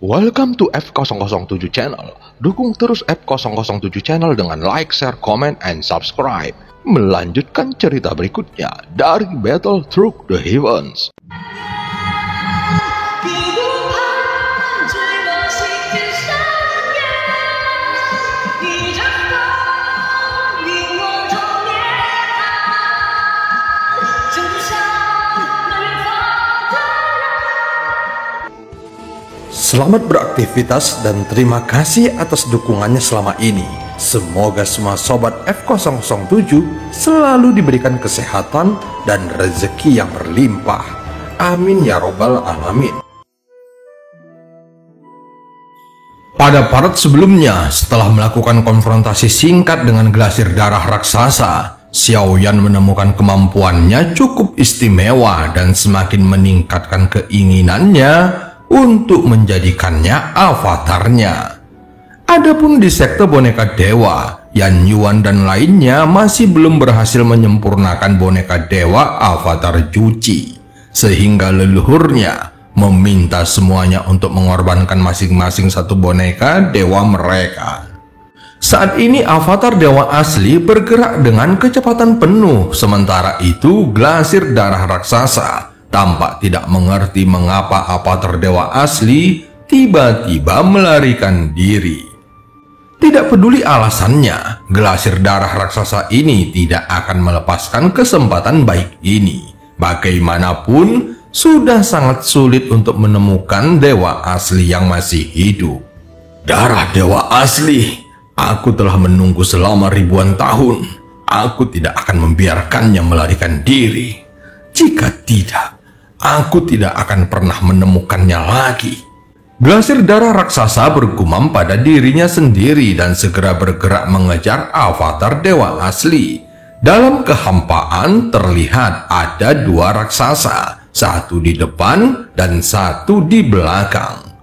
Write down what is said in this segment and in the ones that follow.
Welcome to F007 Channel. Dukung terus F007 Channel dengan like, share, comment, and subscribe. Melanjutkan cerita berikutnya dari Battle Through the Heavens. Selamat beraktivitas dan terima kasih atas dukungannya selama ini. Semoga semua sobat F007 selalu diberikan kesehatan dan rezeki yang berlimpah. Amin ya robbal alamin. Pada part sebelumnya, setelah melakukan konfrontasi singkat dengan glasir darah raksasa, Xiaoyan menemukan kemampuannya cukup istimewa dan semakin meningkatkan keinginannya untuk menjadikannya avatarnya. Adapun di sekte boneka dewa, Yan Yuan dan lainnya masih belum berhasil menyempurnakan boneka dewa avatar Juci, sehingga leluhurnya meminta semuanya untuk mengorbankan masing-masing satu boneka dewa mereka. Saat ini avatar dewa asli bergerak dengan kecepatan penuh, sementara itu glasir darah raksasa tampak tidak mengerti mengapa avatar dewa asli tiba-tiba melarikan diri. Tidak peduli alasannya, glasir darah raksasa ini tidak akan melepaskan kesempatan baik ini. Bagaimanapun, sudah sangat sulit untuk menemukan dewa asli yang masih hidup. Darah dewa asli, aku telah menunggu selama ribuan tahun. Aku tidak akan membiarkannya melarikan diri. Jika tidak, aku tidak akan pernah menemukannya lagi. Glasir darah raksasa bergumam pada dirinya sendiri dan segera bergerak mengejar avatar dewa asli. Dalam kehampaan terlihat ada dua raksasa, satu di depan dan satu di belakang.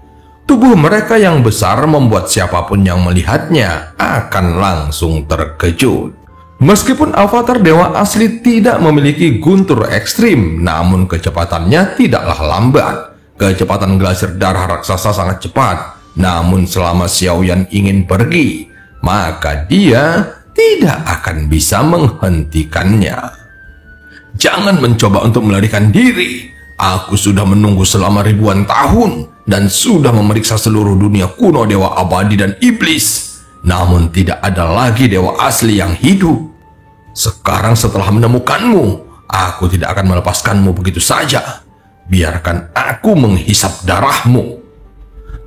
Tubuh mereka yang besar membuat siapapun yang melihatnya akan langsung terkejut. Meskipun avatar dewa asli tidak memiliki guntur ekstrim, namun kecepatannya tidaklah lambat. Kecepatan glasir darah raksasa sangat cepat, namun selama Xiaoyan ingin pergi, maka dia tidak akan bisa menghentikannya. Jangan mencoba untuk melarikan diri. Aku sudah menunggu selama ribuan tahun dan sudah memeriksa seluruh dunia kuno dewa abadi dan iblis. Namun tidak ada lagi dewa asli yang hidup. Sekarang setelah menemukanmu, aku tidak akan melepaskanmu begitu saja. Biarkan aku menghisap darahmu.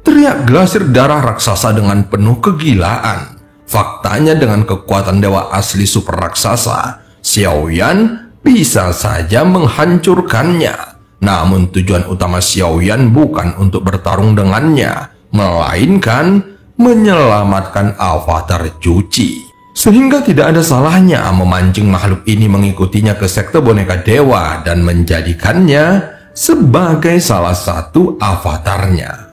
Teriak glasir darah raksasa dengan penuh kegilaan. Faktanya dengan kekuatan dewa asli super raksasa, Xiaoyan bisa saja menghancurkannya. Namun tujuan utama Xiaoyan bukan untuk bertarung dengannya, melainkan menyelamatkan avatar Juci. Sehingga tidak ada salahnya memancing makhluk ini mengikutinya ke sekte boneka dewa dan menjadikannya sebagai salah satu avatarnya.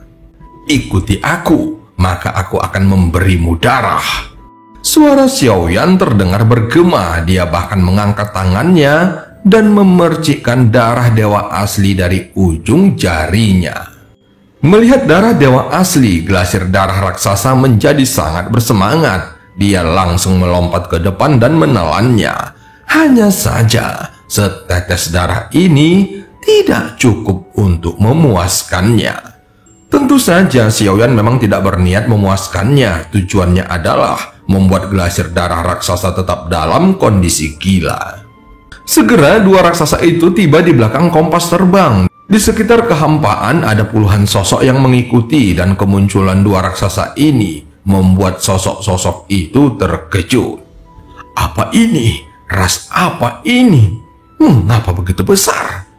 Ikuti aku, maka aku akan memberimu darah. Suara Xiaoyan terdengar bergema, dia bahkan mengangkat tangannya dan memercikkan darah dewa asli dari ujung jarinya. Melihat darah dewa asli, glasir darah raksasa menjadi sangat bersemangat. Dia langsung melompat ke depan dan menelannya. Hanya saja, setetes darah ini tidak cukup untuk memuaskannya. Tentu saja Xiaoyan memang tidak berniat memuaskannya. Tujuannya adalah membuat glasir darah raksasa tetap dalam kondisi gila. Segera dua raksasa itu tiba di belakang kompas terbang. Di sekitar kehampaan ada puluhan sosok yang mengikuti dan kemunculan dua raksasa ini membuat sosok-sosok itu terkejut. Apa ini? Ras apa ini? Mengapa begitu besar?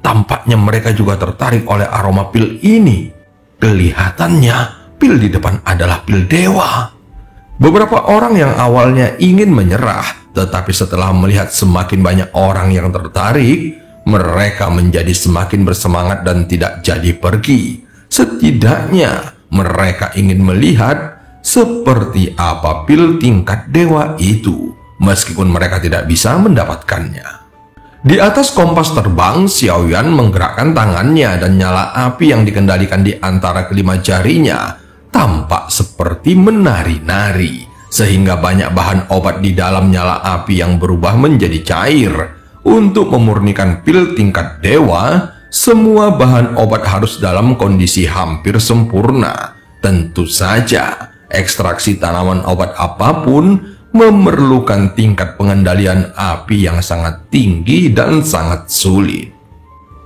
Tampaknya mereka juga tertarik oleh aroma pil ini. Kelihatannya pil di depan adalah pil dewa. Beberapa orang yang awalnya ingin menyerah, tetapi setelah melihat semakin banyak orang yang tertarik, mereka menjadi semakin bersemangat dan tidak jadi pergi. Setidaknya mereka ingin melihat seperti apa pil tingkat dewa itu, meskipun mereka tidak bisa mendapatkannya. Di atas kompas terbang, Xiaoyan menggerakkan tangannya dan nyala api yang dikendalikan di antara kelima jarinya tampak seperti menari-nari, sehingga banyak bahan obat di dalam nyala api yang berubah menjadi cair. Untuk memurnikan pil tingkat dewa, semua bahan obat harus dalam kondisi hampir sempurna. Tentu saja, ekstraksi tanaman obat apapun memerlukan tingkat pengendalian api yang sangat tinggi dan sangat sulit.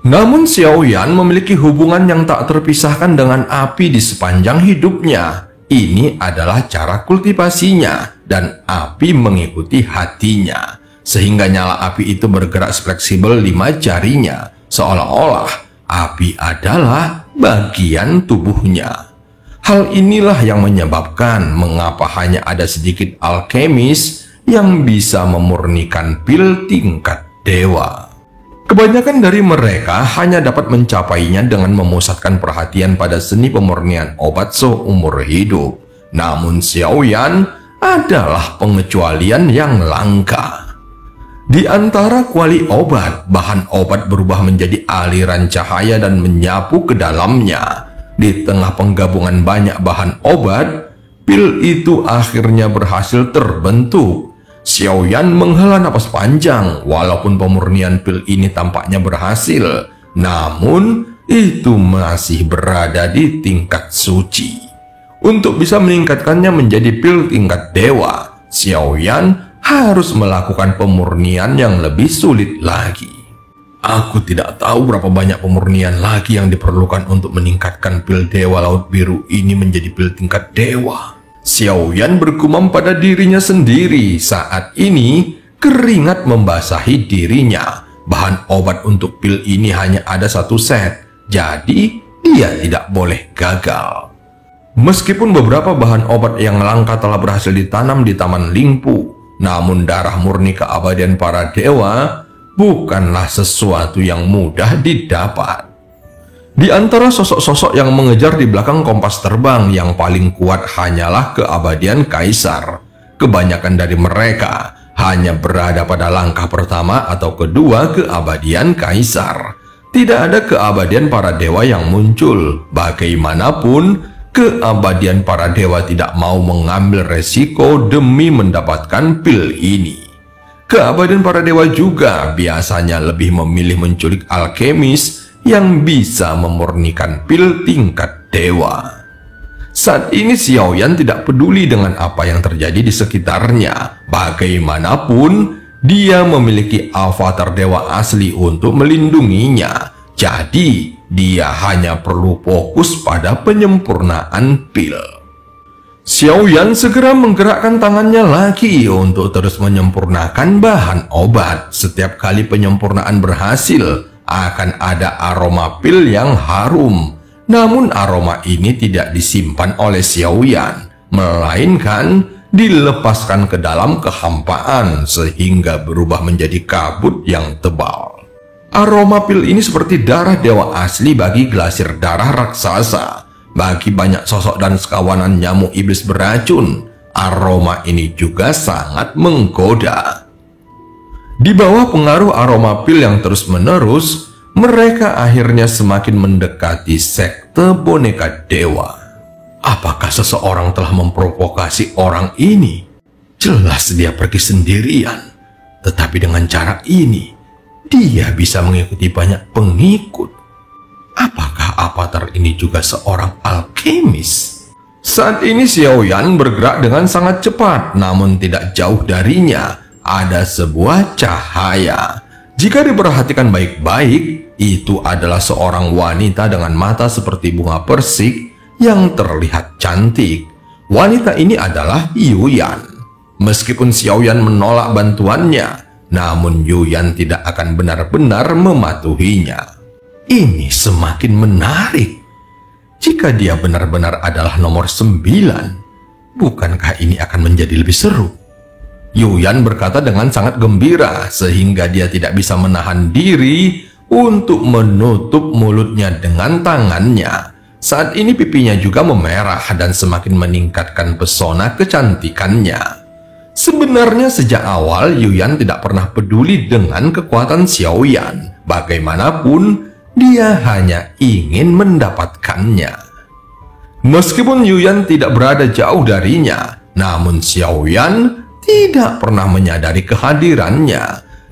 Namun Xiaoyan memiliki hubungan yang tak terpisahkan dengan api di sepanjang hidupnya. Ini adalah cara kultivasinya dan api mengikuti hatinya, sehingga nyala api itu bergerak fleksibel 5 jarinya, seolah-olah api adalah bagian tubuhnya. Hal inilah yang menyebabkan mengapa hanya ada sedikit alkemis yang bisa memurnikan pil tingkat dewa. Kebanyakan dari mereka hanya dapat mencapainya dengan memusatkan perhatian pada seni pemurnian obat seumur hidup. Namun Xiaoyan adalah pengecualian yang langka. Di antara kuali obat, bahan obat berubah menjadi aliran cahaya dan menyapu ke dalamnya. Di tengah penggabungan banyak bahan obat, pil itu akhirnya berhasil terbentuk. Xiaoyan menghela napas panjang. Walaupun pemurnian pil ini tampaknya berhasil, namun itu masih berada di tingkat suci. Untuk bisa meningkatkannya menjadi pil tingkat dewa, Xiaoyan harus melakukan pemurnian yang lebih sulit lagi. Aku tidak tahu berapa banyak pemurnian lagi yang diperlukan untuk meningkatkan pil dewa laut biru ini menjadi pil tingkat dewa. Xiaoyan bergumam pada dirinya sendiri. Saat ini keringat membasahi dirinya. Bahan obat untuk pil ini hanya ada 1 set, jadi dia tidak boleh gagal. Meskipun beberapa bahan obat yang langka telah berhasil ditanam di Taman Lingpu, namun darah murni keabadian para dewa bukanlah sesuatu yang mudah didapat. Di antara sosok-sosok yang mengejar di belakang kompas terbang, yang paling kuat hanyalah keabadian kaisar. Kebanyakan dari mereka hanya berada pada langkah pertama atau kedua keabadian kaisar. Tidak ada keabadian para dewa yang muncul. Bagaimanapun, keabadian para dewa tidak mau mengambil resiko demi mendapatkan pil ini. Keabadian para dewa juga biasanya lebih memilih menculik alkemis yang bisa memurnikan pil tingkat dewa. Saat ini Xiaoyan tidak peduli dengan apa yang terjadi di sekitarnya. Bagaimanapun, dia memiliki avatar dewa asli untuk melindunginya. Jadi, dia hanya perlu fokus pada penyempurnaan pil. Xiaoyan segera menggerakkan tangannya lagi untuk terus menyempurnakan bahan obat. Setiap kali penyempurnaan berhasil, akan ada aroma pil yang harum. Namun aroma ini tidak disimpan oleh Xiaoyan, melainkan dilepaskan ke dalam kehampaan sehingga berubah menjadi kabut yang tebal. Aroma pil ini seperti darah dewa asli bagi glasir darah raksasa. Bagi banyak sosok dan sekawanan nyamuk iblis beracun, aroma ini juga sangat menggoda. Di bawah pengaruh aroma pil yang terus-menerus, mereka akhirnya semakin mendekati sekte boneka dewa. Apakah seseorang telah memprovokasi orang ini? Jelas dia pergi sendirian, tetapi dengan cara ini, dia bisa mengikuti banyak pengikut. Apakah avatar ini juga seorang alkemis? Saat ini Xiaoyan bergerak dengan sangat cepat, namun tidak jauh darinya ada sebuah cahaya. Jika diperhatikan baik-baik, itu adalah seorang wanita dengan mata seperti bunga persik yang terlihat cantik. Wanita ini adalah Yuyan. Meskipun Xiaoyan menolak bantuannya, namun Yuyan tidak akan benar-benar mematuhinya. Ini semakin menarik. Jika dia benar-benar adalah nomor 9, bukankah ini akan menjadi lebih seru? Yuyan berkata dengan sangat gembira, sehingga dia tidak bisa menahan diri untuk menutup mulutnya dengan tangannya. Saat ini pipinya juga memerah dan semakin meningkatkan pesona kecantikannya. Sebenarnya sejak awal Yuyan tidak pernah peduli dengan kekuatan Xiaoyan. Bagaimanapun, dia hanya ingin mendapatkannya. Meskipun Yuyan tidak berada jauh darinya, namun Xiaoyan tidak pernah menyadari kehadirannya.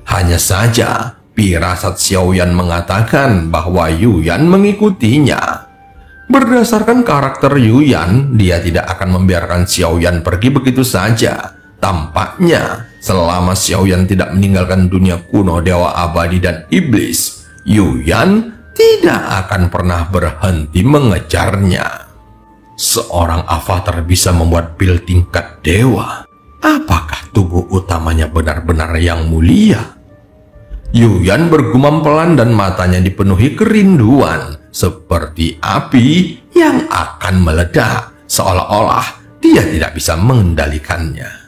Hanya saja, firasat Xiaoyan mengatakan bahwa Yuyan mengikutinya. Berdasarkan karakter Yuyan, dia tidak akan membiarkan Xiaoyan pergi begitu saja. Tampaknya, selama Xiaoyan tidak meninggalkan dunia kuno Dewa Abadi dan Iblis, Yuyan tidak akan pernah berhenti mengejarnya. Seorang avatar bisa membuat pil tingkat dewa. Apakah tubuh utamanya benar-benar yang mulia? Yuyan bergumam pelan dan matanya dipenuhi kerinduan, seperti api yang akan meledak, seolah-olah dia tidak bisa mengendalikannya.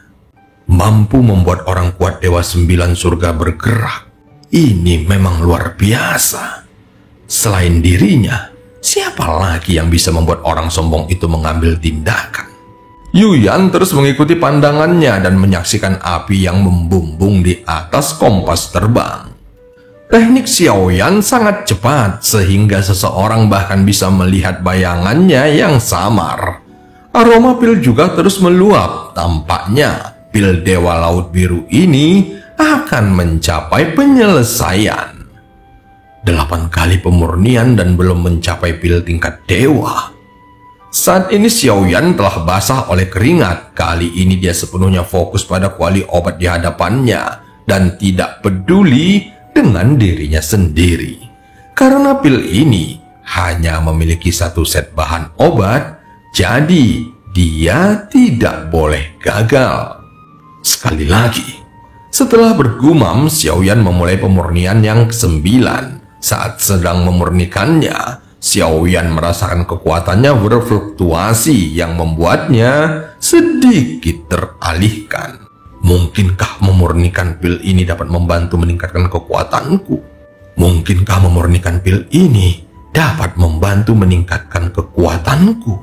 Mampu membuat orang kuat Dewa 9 surga bergerak. Ini memang luar biasa. Selain dirinya, siapa lagi yang bisa membuat orang sombong itu mengambil tindakan? Yuyan terus mengikuti pandangannya dan menyaksikan api yang membumbung di atas kompas terbang. Teknik Xiaoyan sangat cepat sehingga seseorang bahkan bisa melihat bayangannya yang samar. Aroma pil juga terus meluap. Tampaknya pil Dewa Laut Biru ini akan mencapai penyelesaian. 8 kali pemurnian dan belum mencapai pil tingkat dewa. Saat ini Xiaoyan telah basah oleh keringat. Kali ini dia sepenuhnya fokus pada kuali obat di hadapannya dan tidak peduli dengan dirinya sendiri. Karena pil ini hanya memiliki 1 set bahan obat, jadi dia tidak boleh gagal. Sekali lagi, setelah bergumam, Xiaoyan memulai pemurnian yang ke-9. Saat sedang memurnikannya, Xiaoyan merasakan kekuatannya berfluktuasi yang membuatnya sedikit teralihkan. Mungkinkah memurnikan pil ini dapat membantu meningkatkan kekuatanku? Mungkinkah memurnikan pil ini dapat membantu meningkatkan kekuatanku?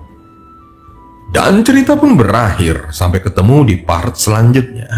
Dan cerita pun berakhir sampai ketemu di part selanjutnya.